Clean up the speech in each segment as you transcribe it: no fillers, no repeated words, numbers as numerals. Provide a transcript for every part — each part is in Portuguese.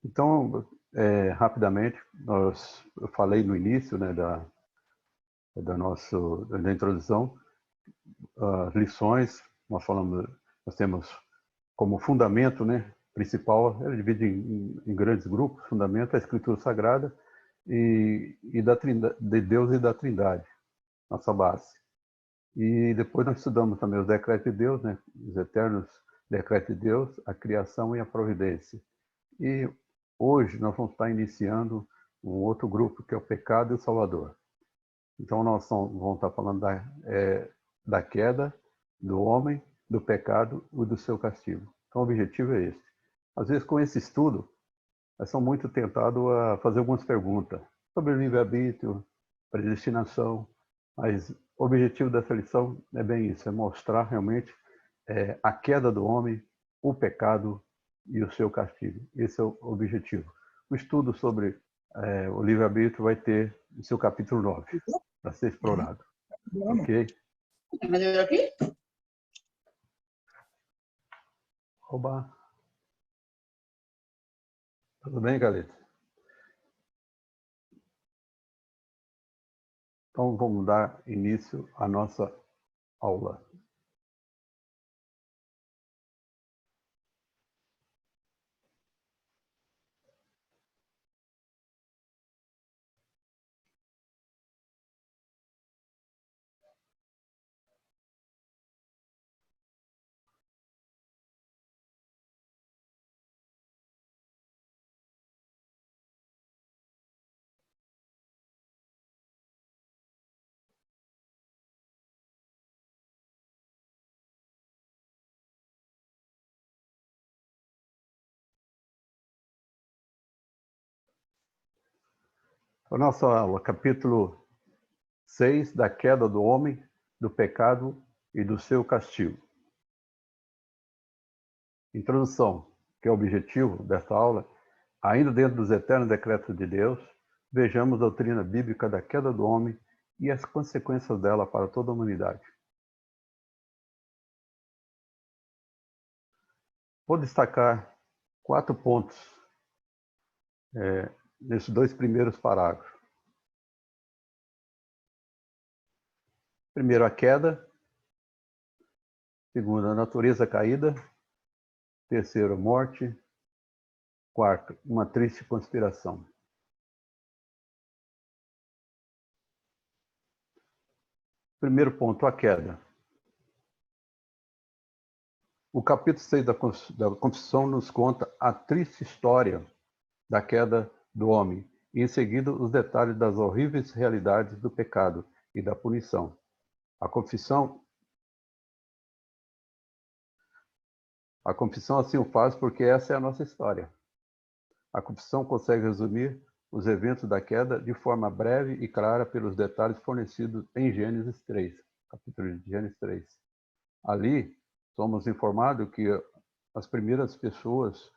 Então, rapidamente, eu falei no início, né, da introdução, as lições, nós temos como fundamento, né, principal, ele divide em grandes grupos, fundamento a Escritura Sagrada e de Deus e da Trindade, nossa base. E depois nós estudamos também os decretos de Deus, né, os eternos decretos de Deus, a criação e a providência. E hoje nós vamos estar iniciando um outro grupo, que é o pecado e o Salvador. Então nós vamos estar falando da queda do homem, do pecado e do seu castigo. Então o objetivo é esse. Às vezes com esse estudo, nós somos muito tentados a fazer algumas perguntas sobre o livre-arbítrio, predestinação, mas o objetivo dessa lição é bem isso, é mostrar realmente a queda do homem, o pecado e o seu castigo. Esse é o objetivo. O estudo sobre o livre-arbítrio vai ter o seu capítulo 9, para ser explorado. Ok? Oba! Tudo bem, Galeta? Então, vamos dar início à nossa aula. A nossa aula, capítulo 6, da queda do homem, do pecado e do seu castigo. Introdução, que é o objetivo desta aula, ainda dentro dos eternos decretos de Deus, vejamos a doutrina bíblica da queda do homem e as consequências dela para toda a humanidade. Vou destacar 4 pontos nesses 2 primeiros parágrafos. Primeiro, a queda. Segundo, a natureza caída. Terceiro, a morte. Quarto, uma triste conspiração. Primeiro ponto, a queda. O capítulo 6 da Confissão nos conta a triste história da queda do homem e, em seguida, os detalhes das horríveis realidades do pecado e da punição. A confissão assim o faz porque essa é a nossa história. A confissão consegue resumir os eventos da queda de forma breve e clara pelos detalhes fornecidos em Gênesis 3, capítulo de Gênesis 3. Ali, somos informados que as primeiras pessoas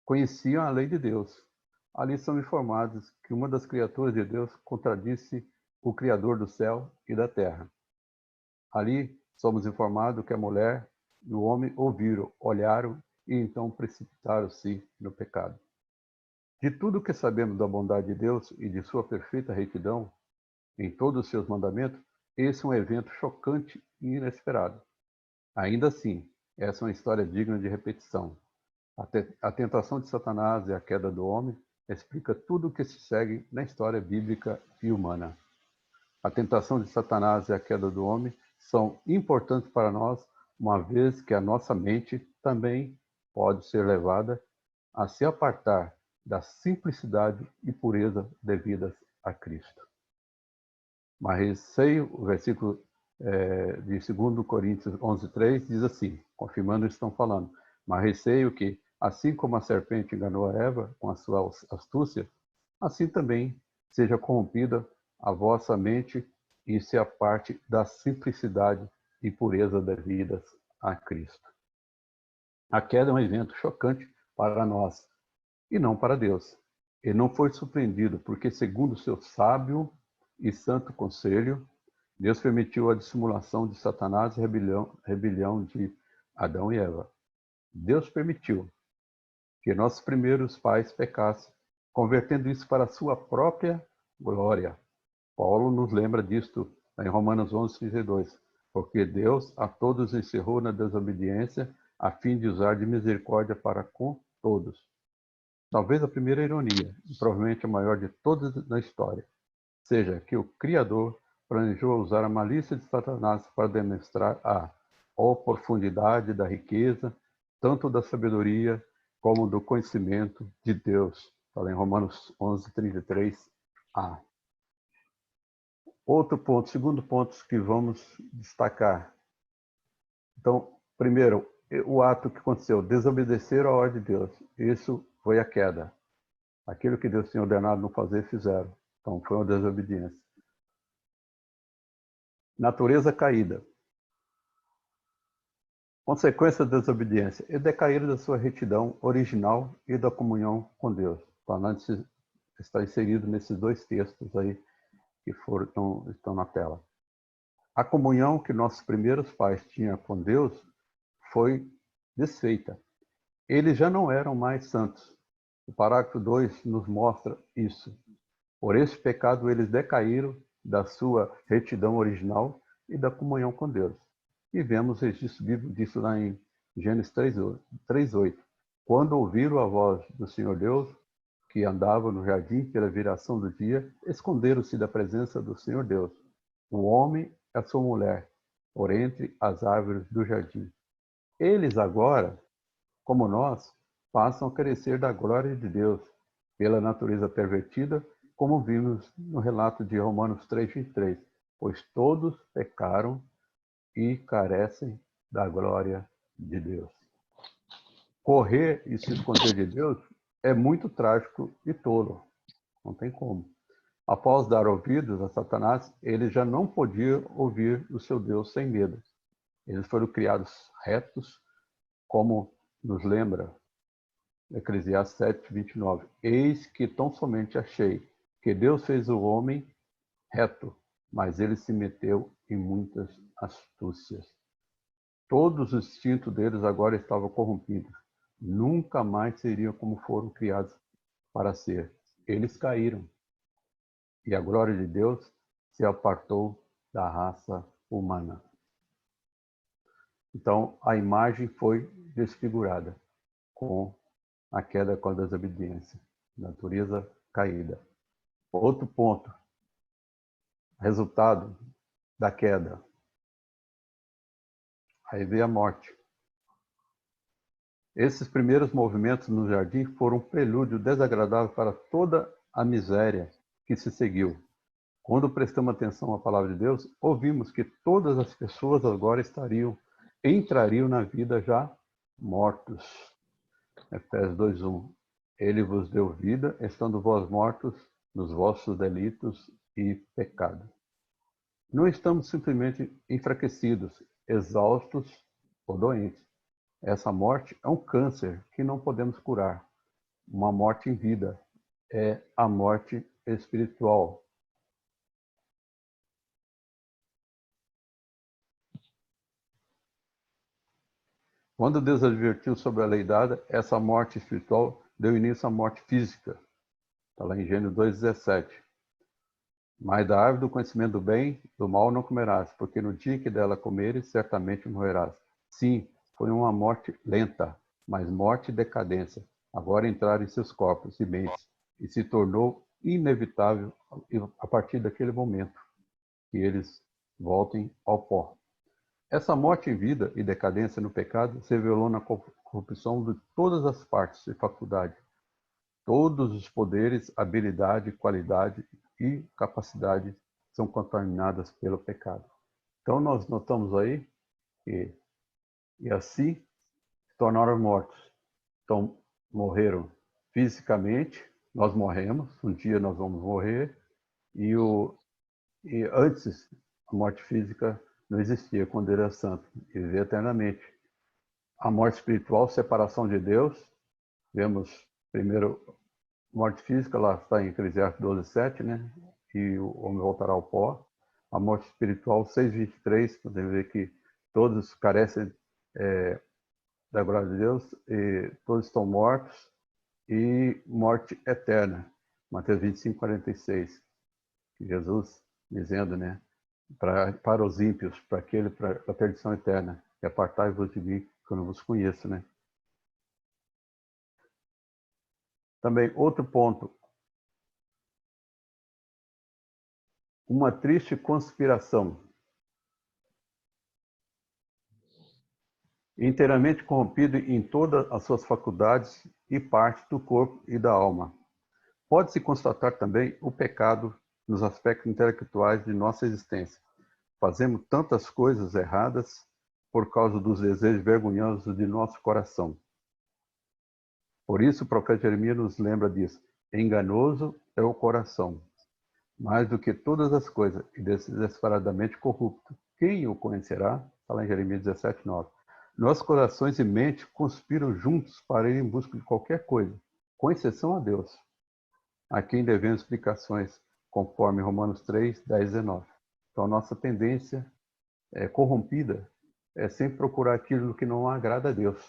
conheciam a lei de Deus. Ali são informados que uma das criaturas de Deus contradisse o Criador do céu e da terra. Ali somos informados que a mulher e o homem ouviram, olharam e então precipitaram-se no pecado. De tudo que sabemos da bondade de Deus e de sua perfeita retidão em todos os seus mandamentos, esse é um evento chocante e inesperado. Ainda assim, essa é uma história digna de repetição. A tentação de Satanás e a queda do homem explica tudo o que se segue na história bíblica e humana. A tentação de Satanás e a queda do homem são importantes para nós, uma vez que a nossa mente também pode ser levada a se apartar da simplicidade e pureza devidas a Cristo. Mas receio, o versículo de 2 Coríntios 11:3 diz assim, confirmando o que estão falando, mas receio que, assim como a serpente enganou a Eva com a sua astúcia, assim também seja corrompida a vossa mente e se aparte da simplicidade e pureza devidas a Cristo. A queda é um evento chocante para nós e não para Deus. Ele não foi surpreendido porque, segundo o seu sábio e santo conselho, Deus permitiu a dissimulação de Satanás e a rebelião de Adão e Eva. Deus permitiu. que nossos primeiros pais pecassem, convertendo isso para a sua própria glória. Paulo nos lembra disto em Romanos 11:32, porque Deus a todos encerrou na desobediência, a fim de usar de misericórdia para com todos. Talvez a primeira ironia, e provavelmente a maior de todas na história, seja que o Criador planejou usar a malícia de Satanás para demonstrar a profundidade da riqueza, tanto da sabedoria como do conhecimento de Deus. Está em Romanos 11:33a. Outro ponto, segundo ponto que vamos destacar. Então, primeiro, o ato que aconteceu, desobedecer a ordem de Deus. Isso foi a queda. Aquilo que Deus tinha ordenado não fazer, fizeram. Então, foi uma desobediência. Natureza caída. Consequência da desobediência é decair da sua retidão original e da comunhão com Deus. Está inserido nesses dois textos aí que estão na tela. A comunhão que nossos primeiros pais tinham com Deus foi desfeita. Eles já não eram mais santos. O parágrafo 2 nos mostra isso. Por esse pecado, eles decaíram da sua retidão original e da comunhão com Deus. E vemos registro bíblico disso lá em Gênesis 3:8. Quando ouviram a voz do Senhor Deus, que andava no jardim pela viração do dia, esconderam-se da presença do Senhor Deus, o homem e a sua mulher, por entre as árvores do jardim. Eles agora, como nós, passam a carecer da glória de Deus, pela natureza pervertida, como vimos no relato de Romanos 3:23, pois todos pecaram e carecem da glória de Deus. Correr e se esconder de Deus é muito trágico e tolo. Não tem como. Após dar ouvidos a Satanás, eles já não podiam ouvir o seu Deus sem medo. Eles foram criados retos, como nos lembra Eclesiastes 7:29. Eis que tão somente achei que Deus fez o homem reto, mas ele se meteu em muitas astúcias. Todos os instintos deles agora estavam corrompidos. Nunca mais seriam como foram criados para ser. Eles caíram. E a glória de Deus se apartou da raça humana. Então, a imagem foi desfigurada com a queda, com a desobediência. Natureza caída. Outro ponto. Resultado da queda. Aí veio a morte. Esses primeiros movimentos no jardim foram um prelúdio desagradável para toda a miséria que se seguiu. Quando prestamos atenção à palavra de Deus, ouvimos que todas as pessoas agora entrariam na vida já mortos. Efésios 2:1. Ele vos deu vida, estando vós mortos nos vossos delitos e pecados. Não estamos simplesmente enfraquecidos, exaustos ou doentes. Essa morte é um câncer que não podemos curar. Uma morte em vida é a morte espiritual. Quando Deus advertiu sobre a lei dada, essa morte espiritual deu início à morte física. Está lá em Gênesis 2:17. Mas da árvore do conhecimento do bem e do mal não comerás, porque no dia que dela comeres, certamente morrerás. Sim, foi uma morte lenta, mas morte e decadência. Agora entraram em seus corpos e mentes, e se tornou inevitável a partir daquele momento que eles voltem ao pó. Essa morte em vida e decadência no pecado se revelou na corrupção de todas as partes e faculdades, todos os poderes, habilidade, qualidade e capacidade são contaminadas pelo pecado. Então nós notamos aí que e assim se tornaram mortos. Então morreram fisicamente, nós morremos, um dia nós vamos morrer, e antes a morte física não existia quando ele era santo, ele vivia eternamente. A morte espiritual, separação de Deus, vemos primeiro morte física, lá está em Eclesiastes 12:7, né? E o homem voltará ao pó. A morte espiritual, 6:23, podemos ver que todos carecem da glória de Deus, e todos estão mortos, e morte eterna. Mateus 25, 46. Jesus dizendo, né, para os ímpios, para a perdição eterna, e apartai-vos de mim, que eu não vos conheço, né? Também, outro ponto, uma triste conspiração. Inteiramente corrompido em todas as suas faculdades e parte do corpo e da alma. Pode-se constatar também o pecado nos aspectos intelectuais de nossa existência. Fazemos tantas coisas erradas por causa dos desejos vergonhosos de nosso coração. Por isso o profeta Jeremias nos lembra disso. Enganoso é o coração, mais do que todas as coisas, e desesperadamente corrupto. Quem o conhecerá? Está lá em Jeremias 17, 9. Nossos corações e mente conspiram juntos para ir em busca de qualquer coisa, com exceção a Deus, a quem devemos explicações, conforme Romanos 3, 10, 19. Então, a nossa tendência corrompida é sempre procurar aquilo que não agrada a Deus,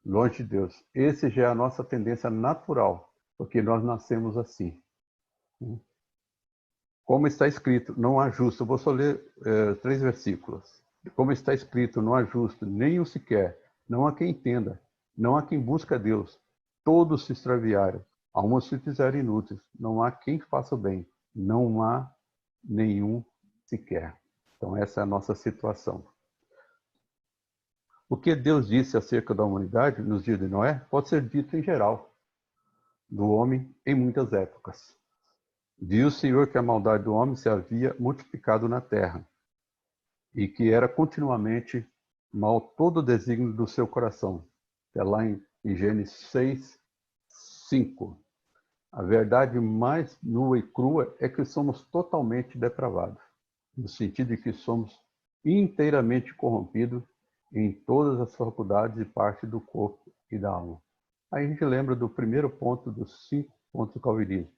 longe de Deus. Esse já é a nossa tendência natural, porque nós nascemos assim. Como está escrito, não há justo. Eu vou só ler 3 versículos. Como está escrito, não há justo, nem um sequer. Não há quem entenda. Não há quem busque a Deus. Todos se extraviaram. Alguns se fizeram inúteis. Não há quem faça o bem. Não há nenhum sequer. Então essa é a nossa situação. O que Deus disse acerca da humanidade nos dias de Noé pode ser dito em geral, do homem em muitas épocas. Viu o Senhor que a maldade do homem se havia multiplicado na terra, e que era continuamente mal todo o desígnio do seu coração. É lá em Gênesis 6, 5. A verdade mais nua e crua é que somos totalmente depravados, no sentido de que somos inteiramente corrompidos em todas as faculdades e parte do corpo e da alma. Aí a gente lembra do primeiro ponto dos 5 pontos do calvinismo.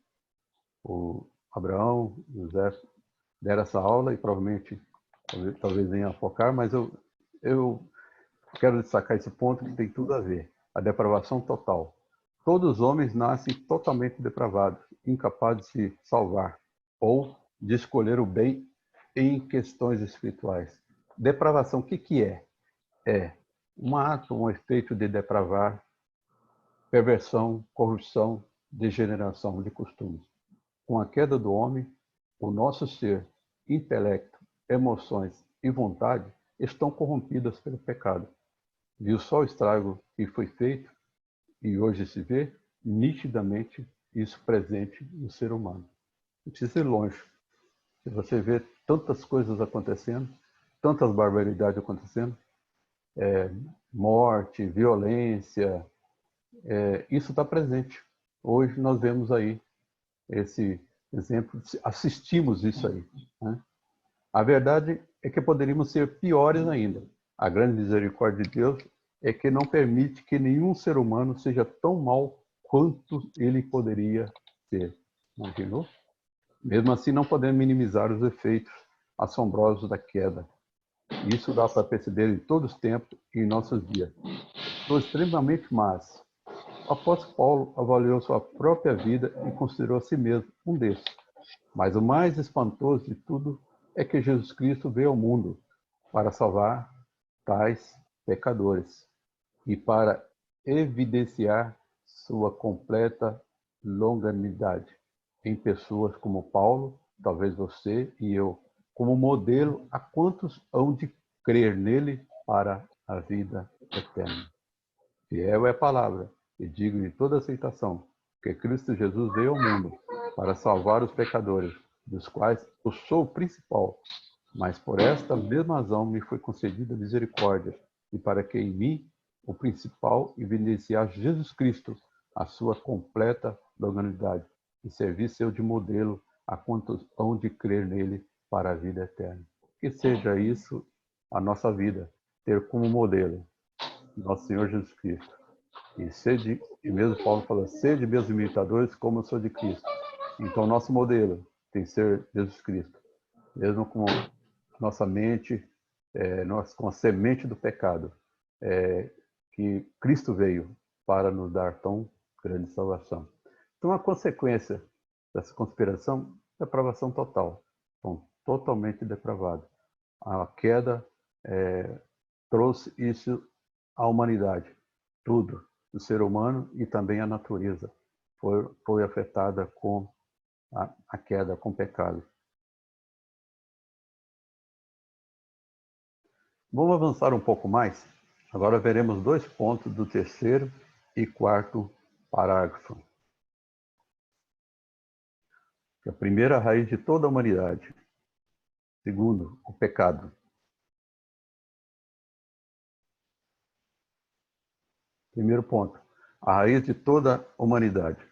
O Abraão, José deram essa aula e provavelmente talvez venha a focar, mas eu quero destacar esse ponto que tem tudo a ver. A depravação total. Todos os homens nascem totalmente depravados, incapazes de se salvar ou de escolher o bem em questões espirituais. Depravação, o que é? É um ato, um efeito de depravar, perversão, corrupção, degeneração de costumes. Com a queda do homem, o nosso ser, intelecto, emoções e vontade estão corrompidas pelo pecado. Viu só o estrago que foi feito e hoje se vê nitidamente isso presente no ser humano. Não precisa ir longe. Se você vê tantas coisas acontecendo, tantas barbaridades acontecendo, morte, violência, isso está presente. Hoje nós vemos aí esse exemplo, assistimos isso aí. Né? A verdade é que poderíamos ser piores ainda. A grande misericórdia de Deus é que não permite que nenhum ser humano seja tão mal quanto ele poderia ser. Imaginou? Mesmo assim, não podemos minimizar os efeitos assombrosos da queda. Isso dá para perceber em todos os tempos e em nossos dias. São extremamente más. O apóstolo Paulo avaliou sua própria vida e considerou a si mesmo um desses. Mas o mais espantoso de tudo é que Jesus Cristo veio ao mundo para salvar tais pecadores e para evidenciar sua completa longanimidade em pessoas como Paulo, talvez você e eu, como modelo a quantos hão de crer nele para a vida eterna. Fiel é a palavra e digno de toda aceitação, que Cristo Jesus veio ao mundo para salvar os pecadores, dos quais eu sou o principal. Mas por esta mesma razão me foi concedida misericórdia, e para que em mim, o principal, evidenciar Jesus Cristo, a sua completa longanimidade, e servir eu de modelo a quantos hão de crer nele para a vida eterna. Que seja isso a nossa vida, ter como modelo nosso Senhor Jesus Cristo. E mesmo Paulo fala, sede meus imitadores como eu sou de Cristo. Então, nosso modelo tem que ser Jesus Cristo. Mesmo com nossa mente, com a semente do pecado, que Cristo veio para nos dar tão grande salvação. Então, a consequência dessa conspiração é depravação total. Então, totalmente depravado. A queda trouxe isso à humanidade. Tudo, o ser humano e também a natureza foi afetada com a queda, com o pecado. Vamos avançar um pouco mais? Agora veremos 2 pontos do 3º e 4º parágrafo. A primeira, a raiz de toda a humanidade. Segundo, o pecado. Primeiro ponto, a raiz de toda a humanidade.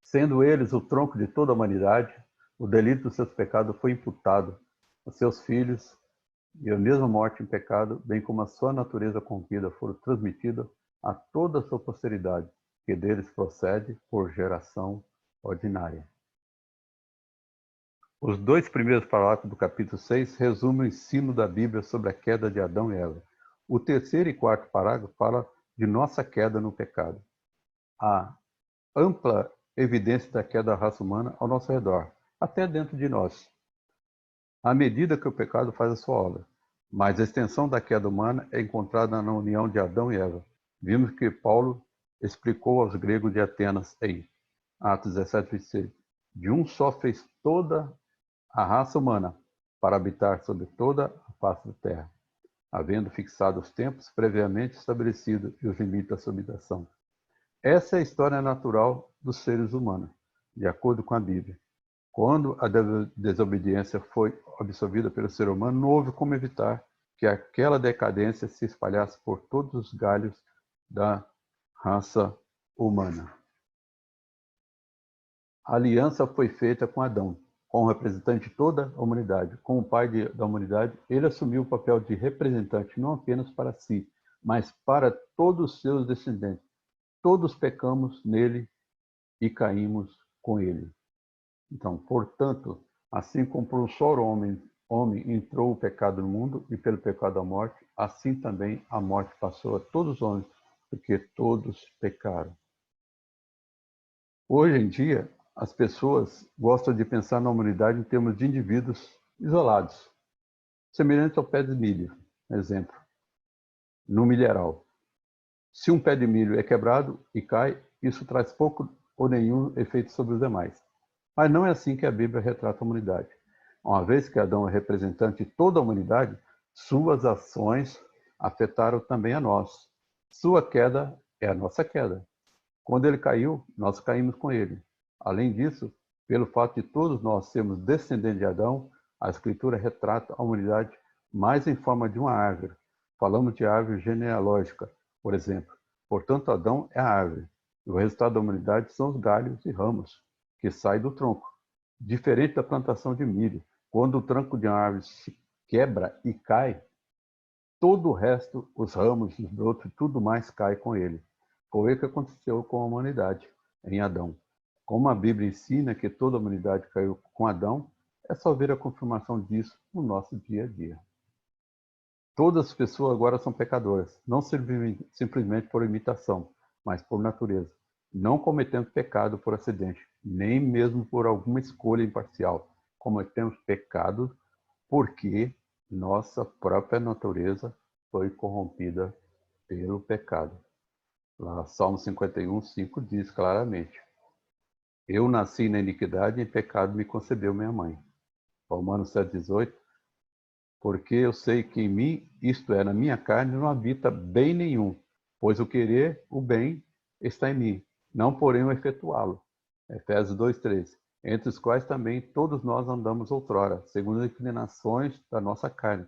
Sendo eles o tronco de toda a humanidade, o delito dos seus pecados foi imputado aos seus filhos, e a mesma morte em pecado, bem como a sua natureza corrompida, foram transmitidas a toda a sua posteridade, que deles procede por geração ordinária. Os 2 primeiros parágrafos do capítulo 6 resumem o ensino da Bíblia sobre a queda de Adão e Eva. O 3º e 4º parágrafo fala de nossa queda no pecado. A ampla evidência da queda da raça humana ao nosso redor, até dentro de nós, à medida que o pecado faz a sua obra. Mas a extensão da queda humana é encontrada na união de Adão e Eva. Vimos que Paulo explicou aos gregos de Atenas em Atos 17, 26. De um só fez toda a raça humana para habitar sobre toda a face da terra, havendo fixado os tempos previamente estabelecidos e os limites da sua habitação. Essa é a história natural dos seres humanos, de acordo com a Bíblia. Quando a desobediência foi absorvida pelo ser humano, não houve como evitar que aquela decadência se espalhasse por todos os galhos da raça humana. A aliança foi feita com Adão, como representante de toda a humanidade. Como pai da humanidade, ele assumiu o papel de representante não apenas para si, mas para todos os seus descendentes. Todos pecamos nele e caímos com ele. Então, portanto, assim como por um só homem entrou o pecado no mundo e pelo pecado a morte, assim também a morte passou a todos os homens, porque todos pecaram. Hoje em dia, as pessoas gostam de pensar na humanidade em termos de indivíduos isolados, semelhantes ao pé de milho, exemplo, no milharal. Se um pé de milho é quebrado e cai, isso traz pouco ou nenhum efeito sobre os demais. Mas não é assim que a Bíblia retrata a humanidade. Uma vez que Adão é representante de toda a humanidade, suas ações afetaram também a nós. Sua queda é a nossa queda. Quando ele caiu, nós caímos com ele. Além disso, pelo fato de todos nós sermos descendentes de Adão, a Escritura retrata a humanidade mais em forma de uma árvore. Falamos de árvore genealógica, por exemplo. Portanto, Adão é a árvore. E o resultado da humanidade são os galhos e ramos que saem do tronco. Diferente da plantação de milho, quando o tronco de uma árvore se quebra e cai, todo o resto, os ramos, os brotos, tudo mais cai com ele. Foi o que aconteceu com a humanidade, em Adão. Como a Bíblia ensina que toda a humanidade caiu com Adão, é só ver a confirmação disso no nosso dia a dia. Todas as pessoas agora são pecadoras, não simplesmente por imitação, mas por natureza, não cometendo pecado por acidente, nem mesmo por alguma escolha imparcial. Cometemos pecado porque nossa própria natureza foi corrompida pelo pecado. Lá, Salmo 51, 5 diz claramente: eu nasci na iniquidade e em pecado me concebeu minha mãe. Romanos 7, 18: porque eu sei que em mim, isto é, na minha carne, não habita bem nenhum, pois o querer, o bem, está em mim, não porém o efetuá-lo. Efésios 2:13. Entre os quais também todos nós andamos outrora, segundo as inclinações da nossa carne,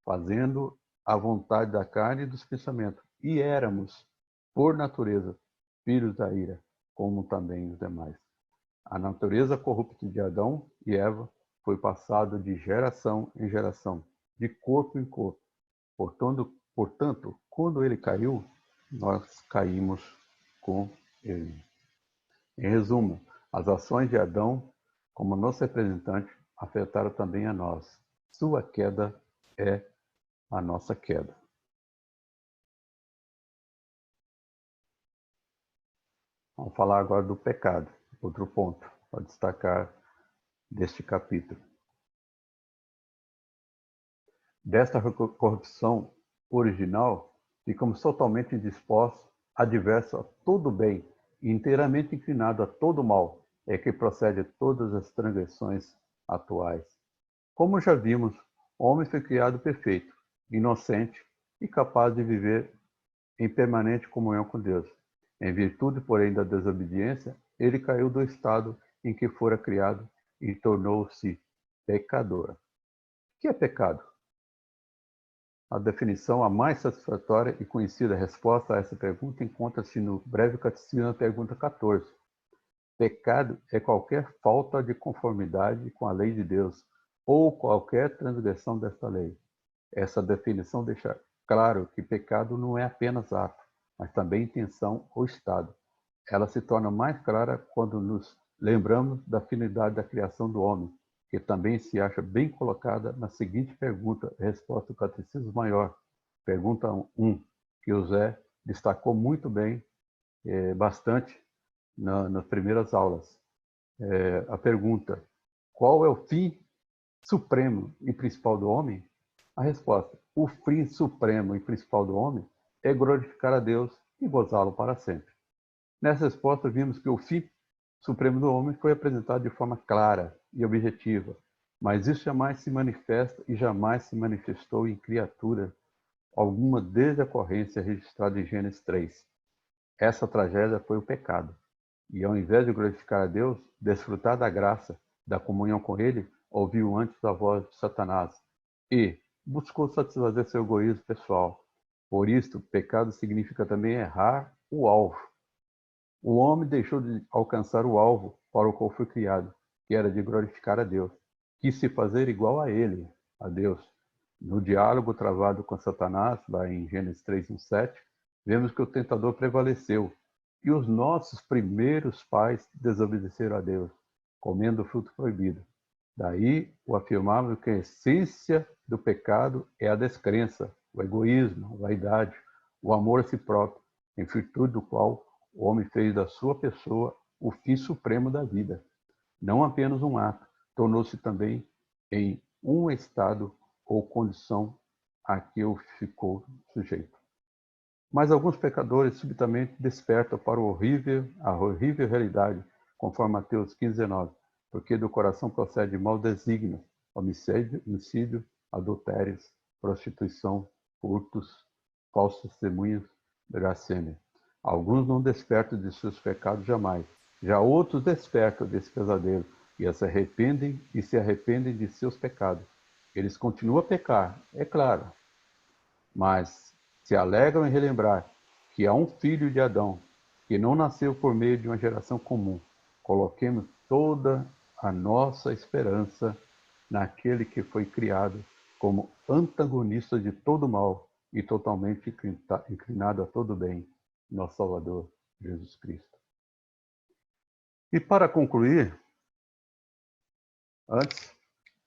fazendo a vontade da carne e dos pensamentos. E éramos, por natureza, filhos da ira, como também os demais. A natureza corrupta de Adão e Eva foi passada de geração em geração, de corpo em corpo. Portanto, quando ele caiu, nós caímos com ele. Em resumo, as ações de Adão, como nosso representante, afetaram também a nós. Sua queda é a nossa queda. Vamos falar agora do pecado, outro ponto a destacar deste capítulo. Desta corrupção original, ficamos totalmente indispostos, adversos a todo bem e inteiramente inclinados a todo mal, é que procede todas as transgressões atuais. Como já vimos, o homem foi criado perfeito, inocente e capaz de viver em permanente comunhão com Deus. Em virtude, porém, da desobediência, ele caiu do estado em que fora criado e tornou-se pecador. O que é pecado? A definição a mais satisfatória e conhecida resposta a essa pergunta encontra-se no Breve Catecismo, na pergunta 14. Pecado é qualquer falta de conformidade com a lei de Deus ou qualquer transgressão desta lei. Essa definição deixa claro que pecado não é apenas ato, mas também intenção ou estado. Ela se torna mais clara quando nos lembramos da finalidade da criação do homem, que também se acha bem colocada na seguinte pergunta, resposta do Catecismo Maior, pergunta 1, que o Zé destacou muito bem, bastante, nas primeiras aulas. A pergunta, qual é o fim supremo e principal do homem? A resposta, o fim supremo e principal do homem é glorificar a Deus e gozá-lo para sempre. Nessa resposta, vimos que o fim supremo do homem foi apresentado de forma clara e objetiva, mas isso jamais se manifesta e jamais se manifestou em criatura alguma desde a ocorrência registrada em Gênesis 3. Essa tragédia foi o pecado. E ao invés de glorificar a Deus, desfrutar da graça, da comunhão com Ele, ouviu antes a voz de Satanás e buscou satisfazer seu egoísmo pessoal. Por isto, pecado significa também errar o alvo. O homem deixou de alcançar o alvo para o qual foi criado, que era de glorificar a Deus. Quis se fazer igual a Ele, a Deus. No diálogo travado com Satanás, lá em Gênesis 3:7, vemos que o tentador prevaleceu. E os nossos primeiros pais desobedeceram a Deus, comendo o fruto proibido. Daí o afirmamos que a essência do pecado é a descrença, o egoísmo, a vaidade, o amor a si próprio, em virtude do qual o homem fez da sua pessoa o fim supremo da vida. Não apenas um ato, tornou-se também em um estado ou condição a que o ficou sujeito. Mas alguns pecadores subitamente despertam para a horrível realidade, conforme Mateus 15:19, porque do coração procede mau desígnio, homicídio, adultérios, prostituição, furtos, falsos testemunhos, blasfêmia. Alguns não despertam de seus pecados jamais, já outros despertam desse pesadelo e se arrependem de seus pecados. Eles continuam a pecar, é claro, mas se alegram em relembrar que há um filho de Adão que não nasceu por meio de uma geração comum. Coloquemos toda a nossa esperança naquele que foi criado como antagonista de todo mal e totalmente inclinado a todo bem, nosso Salvador Jesus Cristo. E para concluir, antes,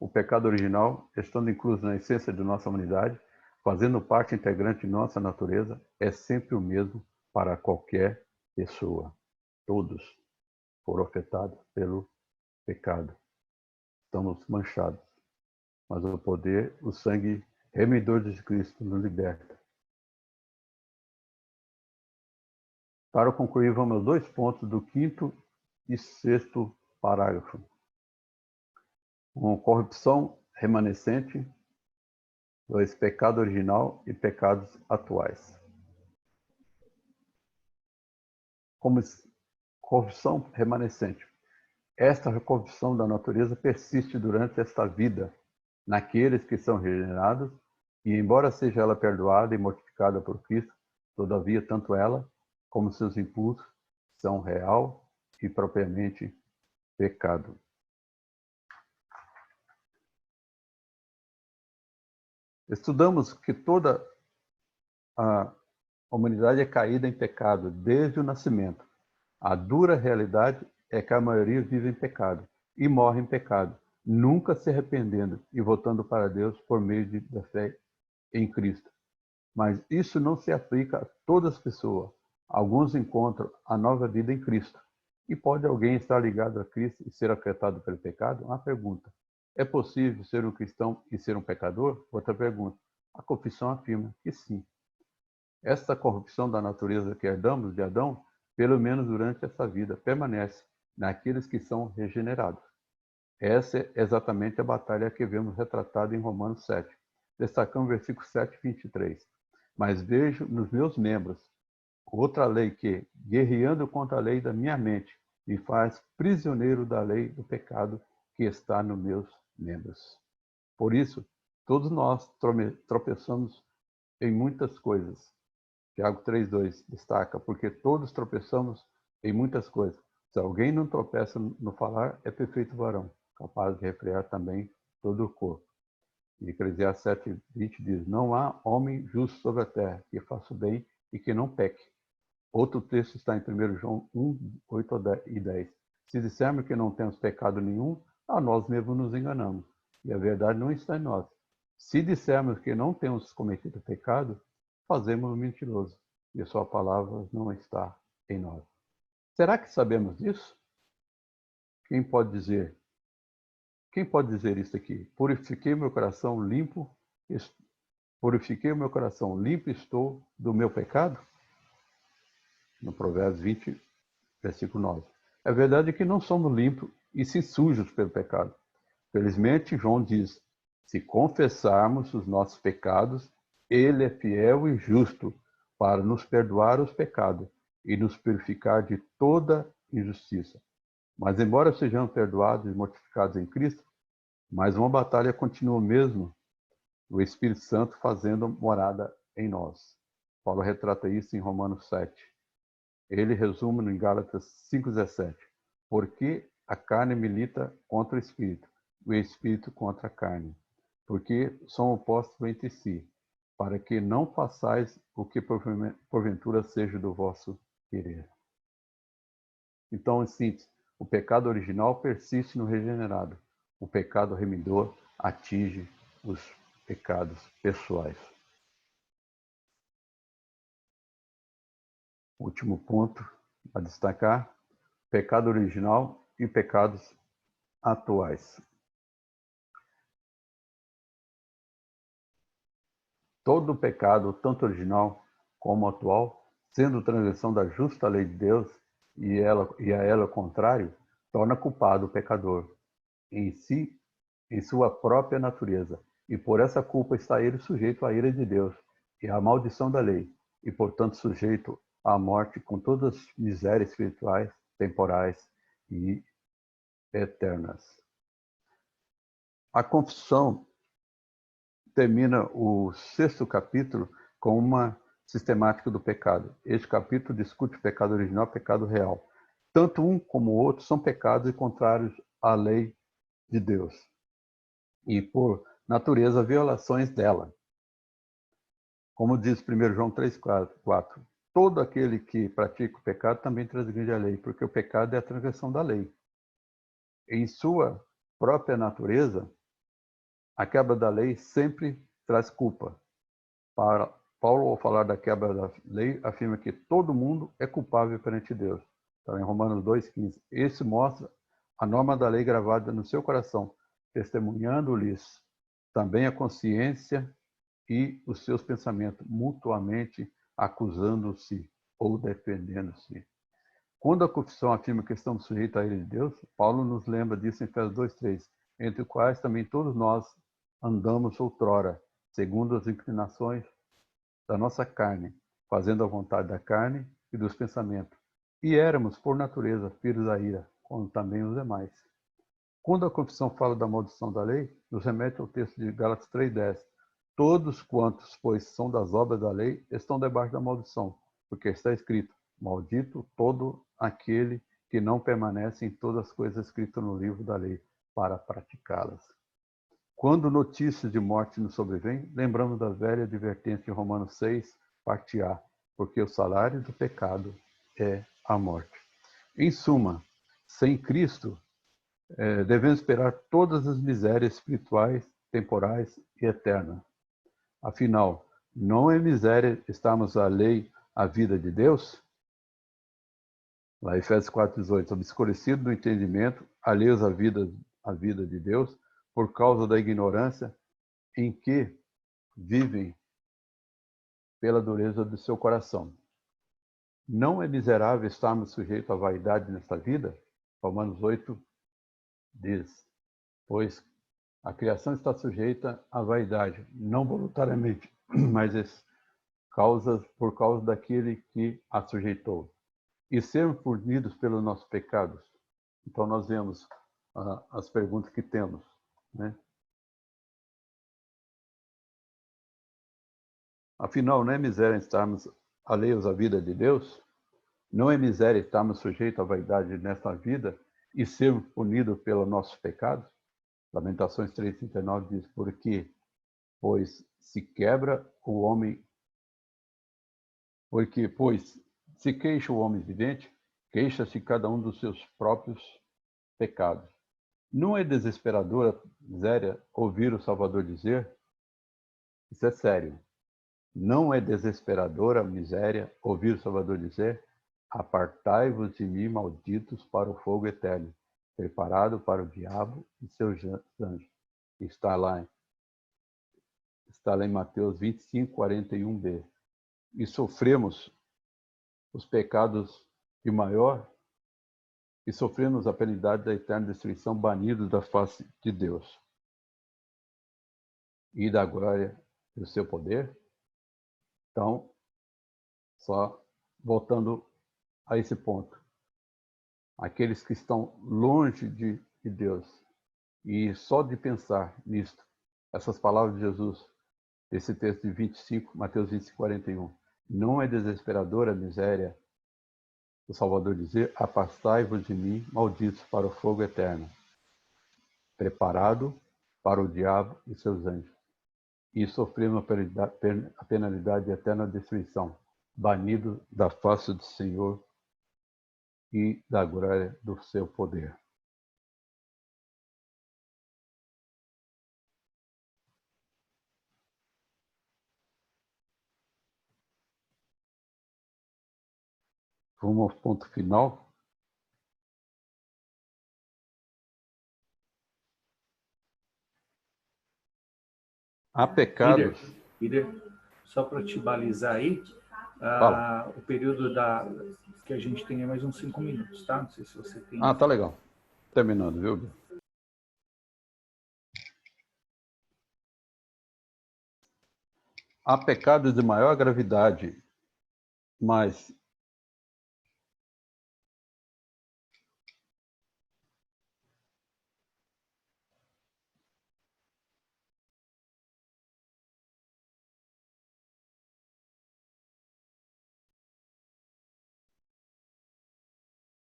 o pecado original, estando incluso na essência de nossa humanidade, fazendo parte integrante de nossa natureza, é sempre o mesmo para qualquer pessoa. Todos foram afetados pelo pecado. Estamos manchados. Mas o poder, o sangue remidor de Cristo nos liberta. Para concluir, vamos aos 2 pontos do 5º e 6º parágrafo. Uma corrupção remanescente, 2, pecado original e pecados atuais. Como corrupção remanescente. Esta corrupção da natureza persiste durante esta vida, naqueles que são regenerados, e embora seja ela perdoada e mortificada por Cristo, todavia tanto ela como seus impulsos são real e propriamente pecado. Estudamos que toda a humanidade é caída em pecado desde o nascimento. A dura realidade é que a maioria vive em pecado e morre em pecado, nunca se arrependendo e voltando para Deus por meio da fé em Cristo. Mas isso não se aplica a todas as pessoas. Alguns encontram a nova vida em Cristo. E pode alguém estar ligado a Cristo e ser afetado pelo pecado? Uma pergunta. É possível ser um cristão e ser um pecador? Outra pergunta. A confissão afirma que sim. Esta corrupção da natureza que herdamos de Adão, pelo menos durante essa vida, permanece naqueles que são regenerados. Essa é exatamente a batalha que vemos retratada em Romanos 7, destacando o versículo 7, 23. Mas vejo nos meus membros outra lei que, guerreando contra a lei da minha mente, me faz prisioneiro da lei do pecado que está nos meus membros. Por isso, todos nós tropeçamos em muitas coisas. Tiago 3,2 destaca, porque todos tropeçamos em muitas coisas. Se alguém não tropeça no falar, é perfeito varão, capaz de refrear também todo o corpo. E Eclesiastes 7,20 diz, não há homem justo sobre a terra que faça o bem e que não peque. Outro texto está em 1 João 1, 8 e 10. Se dissermos que não temos pecado nenhum, a nós mesmos nos enganamos, e a verdade não está em nós. Se dissermos que não temos cometido pecado, fazemos-o mentiroso, e a sua palavra não está em nós. Será que sabemos disso? Quem pode dizer isso aqui? Purifiquei o meu coração limpo estou do meu pecado? No Provérbios 20, versículo 9. É verdade que não somos limpos e sim sujos pelo pecado. Felizmente, João diz, se confessarmos os nossos pecados, ele é fiel e justo para nos perdoar os pecados e nos purificar de toda injustiça. Mas embora sejamos perdoados e mortificados em Cristo, mais uma batalha continua mesmo, o Espírito Santo fazendo morada em nós. Paulo retrata isso em Romanos 7. Ele resume em Gálatas 5,17. Porque a carne milita contra o Espírito contra a carne. Porque são opostos entre si, para que não façais o que porventura seja do vosso querer. Então, em síntese, o pecado original persiste no regenerado. O pecado remidor atinge os pecados pessoais. Último ponto a destacar: pecado original e pecados atuais. Todo pecado, tanto original como atual, sendo transgressão da justa lei de Deus e a ela contrário, torna culpado o pecador em si, em sua própria natureza, e por essa culpa está ele sujeito à ira de Deus e à maldição da lei, e portanto sujeito à morte com todas as misérias espirituais, temporais e eternas. A confissão termina o 6º capítulo com uma sistemática do pecado. Este capítulo discute o pecado original e o pecado real. Tanto um como o outro são pecados e contrários à lei de Deus. E, por natureza, violações dela. Como diz 1 João 3,4, todo aquele que pratica o pecado também transgride a lei, porque o pecado é a transgressão da lei. Em sua própria natureza, a quebra da lei sempre traz culpa. Paulo, ao falar da quebra da lei, afirma que todo mundo é culpável perante Deus. Então, em Romanos 2,15, esse mostra a norma da lei gravada no seu coração, testemunhando-lhes também a consciência e os seus pensamentos, mutuamente acusando-se ou defendendo-se. Quando a confissão afirma que estamos sujeitos à ira de Deus, Paulo nos lembra disso em Efésios 2,3, entre os quais também todos nós andamos outrora, segundo as inclinações da nossa carne, fazendo a vontade da carne e dos pensamentos. E éramos, por natureza, filhos da ira, como também os demais. Quando a confissão fala da maldição da lei, nos remete ao texto de Gálatas 3,10. Todos quantos, pois, são das obras da lei, estão debaixo da maldição, porque está escrito, maldito todo aquele que não permanece em todas as coisas escritas no livro da lei, para praticá-las. Quando notícias de morte nos sobrevêm, lembramos da velha advertência de Romanos 6, parte A, porque o salário do pecado é a morte. Em suma, sem Cristo, devemos esperar todas as misérias espirituais, temporais e eternas. Afinal, não é miséria estarmos alheio à vida de Deus? Lá, Efésios 4,18, obscurecido do entendimento, alheios à vida de Deus, por causa da ignorância em que vivem pela dureza do seu coração. Não é miserável estarmos sujeitos à vaidade nesta vida? Romanos 8 diz, pois a criação está sujeita à vaidade, não voluntariamente, mas por causa daquele que a sujeitou. E sermos punidos pelos nossos pecados. Então nós vemos as perguntas que temos, né? Afinal, não é miséria estarmos alheios à vida de Deus? Não é miséria estarmos sujeitos à vaidade nesta vida e sermos punidos pelos nossos pecados? Lamentações 3,39 diz, pois se queixa o homem vidente, queixa-se cada um dos seus próprios pecados. Não é desesperadora miséria ouvir o Salvador dizer? Isso é sério. Não é desesperadora miséria ouvir o Salvador dizer: apartai-vos de mim, malditos, para o fogo eterno, preparado para o diabo e seus anjos. Está lá em Mateus 25, 41b. E sofremos os pecados de maior e sofremos a penalidade da eterna destruição, banidos da face de Deus e da glória do seu poder. Então, só voltando a esse ponto, aqueles que estão longe de Deus, e só de pensar nisto, essas palavras de Jesus, esse texto de 25, Mateus 25, 41, não é desesperadora a miséria do Salvador dizer: afastai-vos de mim, malditos, para o fogo eterno, preparado para o diabo e seus anjos, e sofremos a penalidade de eterna destruição, banido da face do Senhor e da glória do seu poder. Vamos ao ponto final. Há pecados... Líder, só para te balizar aí, o período que a gente tem é mais uns 5 minutos, tá? Não sei se você tem... tá legal. Terminando, viu? Há pecados de maior gravidade, mas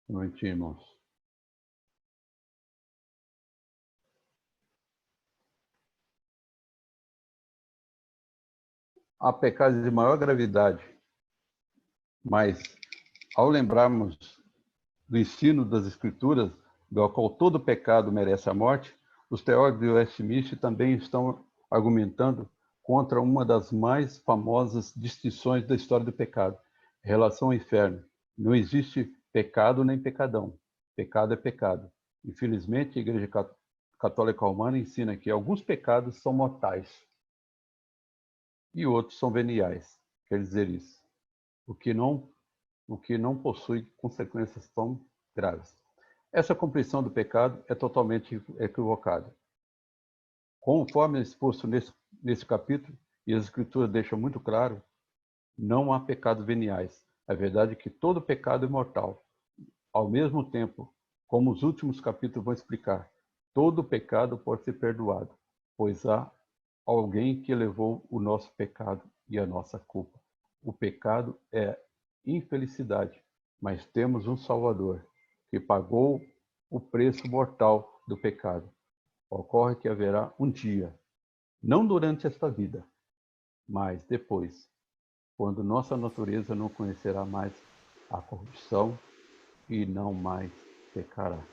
não mentimos. Há pecados de maior gravidade, mas ao lembrarmos do ensino das Escrituras, do qual todo pecado merece a morte, os teólogos de Westminster também estão argumentando contra uma das mais famosas distinções da história do pecado, em relação ao inferno. Não existe pecado nem pecadão. Pecado é pecado. Infelizmente, a Igreja Católica Romana ensina que alguns pecados são mortais e outros são veniais. Quer dizer isso. O que não possui consequências tão graves. Essa compreensão do pecado é totalmente equivocada. Conforme exposto nesse capítulo, e as Escrituras deixam muito claro, não há pecados veniais. A verdade é que todo pecado é mortal. Ao mesmo tempo, como os últimos capítulos vão explicar, todo pecado pode ser perdoado, pois há alguém que levou o nosso pecado e a nossa culpa. O pecado é infelicidade, mas temos um Salvador que pagou o preço mortal do pecado. Ocorre que haverá um dia, não durante esta vida, mas depois, quando nossa natureza não conhecerá mais a corrupção e não mais pecará.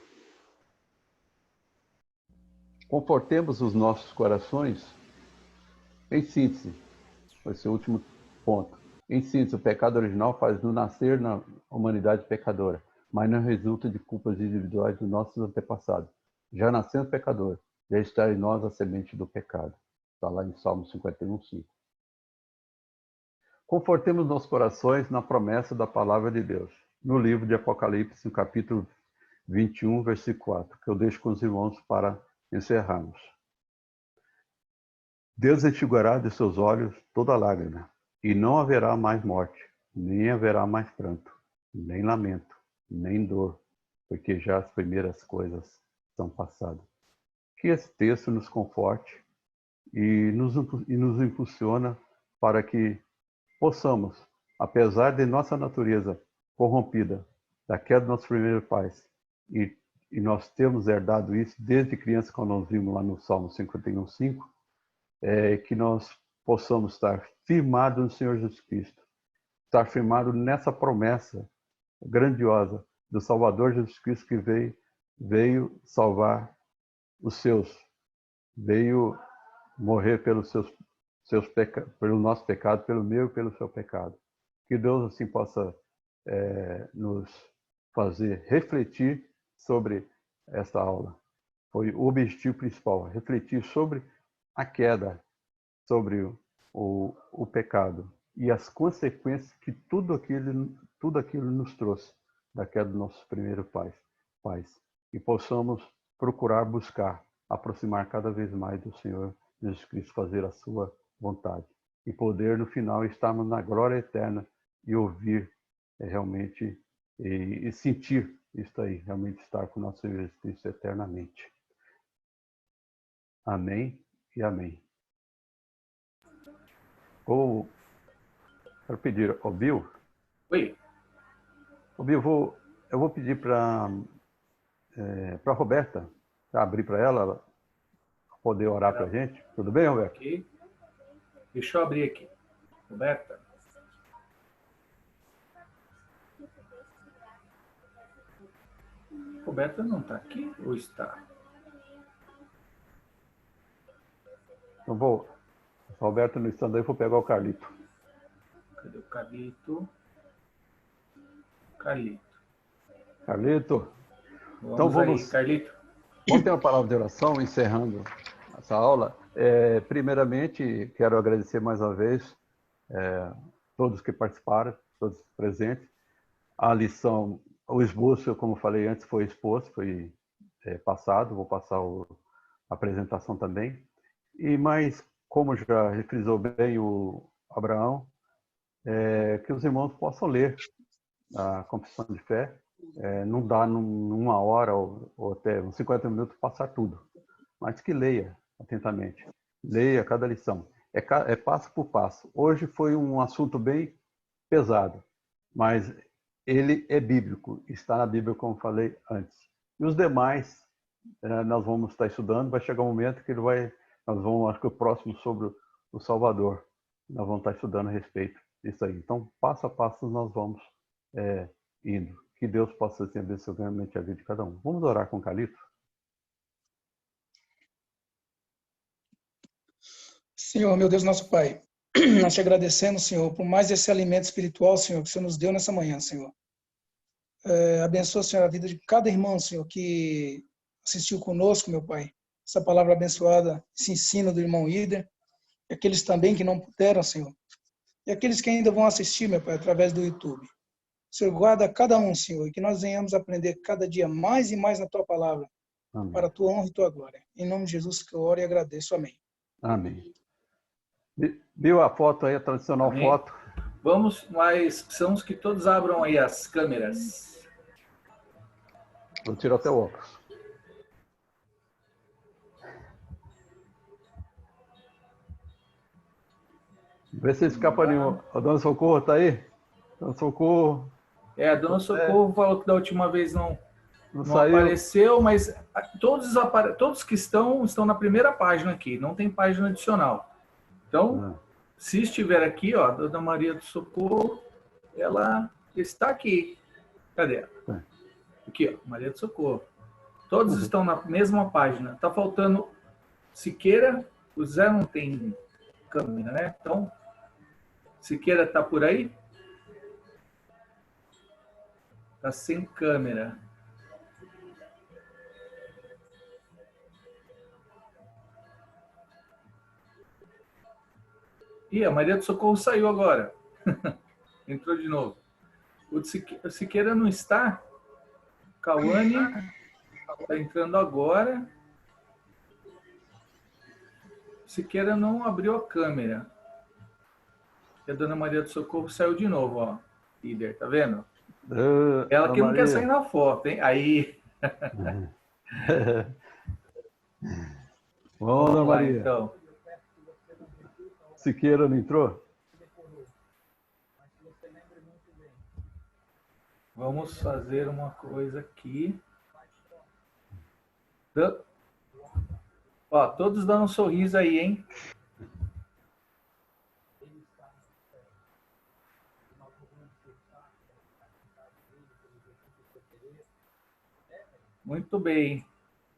Confortemos os nossos corações. Em síntese, esse último ponto. Em síntese, o pecado original faz-nos nascer na humanidade pecadora, mas não resulta de culpas individuais dos nossos antepassados. Já nascendo pecador, já está em nós a semente do pecado. Está lá em Salmo 51:5. Confortemos nossos corações na promessa da palavra de Deus, no livro de Apocalipse, no capítulo 21, versículo 4, que eu deixo com os irmãos para encerrarmos. Deus enxugará de seus olhos toda lágrima, e não haverá mais morte, nem haverá mais pranto, nem lamento, nem dor, porque já as primeiras coisas são passadas. Que esse texto nos conforte e nos impulsiona para que possamos, apesar de nossa natureza corrompida, da queda dos nossos primeiros pais, e nós temos herdado isso desde criança, quando nós vimos lá no Salmo 51:5, que nós possamos estar firmados no Senhor Jesus Cristo, estar firmados nessa promessa grandiosa do Salvador Jesus Cristo, que veio salvar os seus, veio morrer pelo nosso pecado, pelo meu e pelo seu pecado. Que Deus assim possa nos fazer refletir sobre esta aula. Foi o objetivo principal, refletir sobre a queda, sobre o pecado e as consequências que tudo aquilo nos trouxe da queda dos nossos primeiros pais. E possamos procurar buscar, aproximar cada vez mais do Senhor Jesus Cristo, fazer a sua vontade. E poder, no final, estarmos na glória eterna e ouvir realmente e sentir isso aí, realmente estar com o nosso Senhor Jesus Cristo eternamente. Amém e amém. Quero pedir ao Bill. Oi. Ô Bill, eu vou pedir para a Roberta, para abrir para ela poder orar para a gente. Tudo bem, Roberta? Okay. Deixa eu abrir aqui. Roberta. Roberta não está aqui ou está? Então vou. Roberta não estando aí, vou pegar o Carlito. Cadê o Carlito? Carlito. Então vamos. Aí, Carlito. Vamos ter uma palavra de oração encerrando essa aula. Primeiramente, quero agradecer mais uma vez todos que participaram, todos presentes. A lição, o esboço, como falei antes, foi exposto, foi passado. Vou passar a apresentação também. Mas, como já refrisou bem o Abraão, que os irmãos possam ler a Confissão de Fé. Não dá numa hora ou até uns 50 minutos passar tudo, mas que leia atentamente. Leia cada lição. É passo por passo. Hoje foi um assunto bem pesado, mas ele é bíblico, está na Bíblia, como falei antes. E os demais, nós vamos estar estudando, vai chegar um momento que nós vamos, acho que o próximo sobre o Salvador, nós vamos estar estudando a respeito disso aí. Então, passo a passo, nós vamos indo. Que Deus possa assim, abençoar realmente a vida de cada um. Vamos orar com o Carlito? Senhor, meu Deus, nosso Pai, nós te agradecemos, Senhor, por mais esse alimento espiritual, Senhor, que o Senhor nos deu nessa manhã, Senhor. Abençoa, Senhor, a vida de cada irmão, Senhor, que assistiu conosco, meu Pai. Essa palavra abençoada, esse ensino do irmão Ider, e aqueles também que não puderam, Senhor. E aqueles que ainda vão assistir, meu Pai, através do YouTube. Senhor, guarda cada um, Senhor, e que nós venhamos aprender cada dia mais e mais na Tua palavra, amém, para a Tua honra e Tua glória. Em nome de Jesus que eu oro e agradeço. Amém. Amém. Viu a foto aí, a tradicional amém. Foto? Vamos, mas precisamos que todos abram aí as câmeras. Vou tirar até o óculos. Vê se escapa nenhum. A Dona Socorro está aí? Dona Socorro. A Dona Socorro falou que da última vez não apareceu, mas todos que estão na primeira página aqui, não tem página adicional. Então, se estiver aqui, ó, a Dona Maria do Socorro, ela está aqui. Cadê? Aqui, ó, Maria do Socorro. Todos estão na mesma página. Está faltando Siqueira, o Zé não tem câmera, né? Então, Siqueira está por aí? Tá sem câmera. Ih, a Maria do Socorro saiu agora. Entrou de novo. O Siqueira não está. Cauane está entrando agora. O Siqueira não abriu a câmera. E a dona Maria do Socorro saiu de novo, ó. Líder, tá vendo? Ela que não quer sair na foto, hein? Aí. Vamos lá, Maria. Então. Siqueira não entrou? Vamos fazer uma coisa aqui. Ó, todos dando um sorriso aí, hein? Muito bem.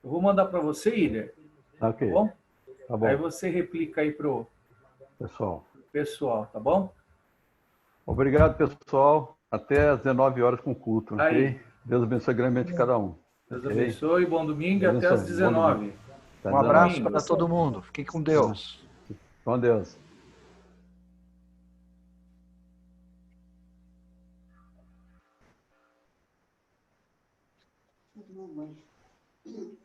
Eu vou mandar para você, Ilha. Ok. Tá bom? Tá bom. Aí você replica aí pro pessoal, tá bom? Obrigado, pessoal. Até às 19 horas com o culto, ok? Deus abençoe grandemente cada um. Deus abençoe, bom domingo e até às 19. Um abraço para todo mundo. Fiquem com Deus. Com Deus.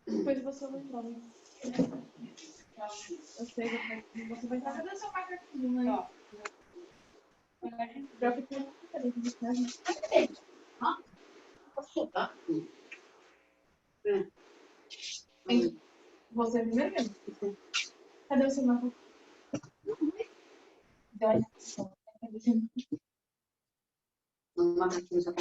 Depois você vai entrar. Eu sei, você vai entrar. Cadê seu macaquinho aí? Já fiquei diferente. Posso soltar? Você primeiro mesmo? Cadê o seu macaquinho? Cadê o seu macaquinho?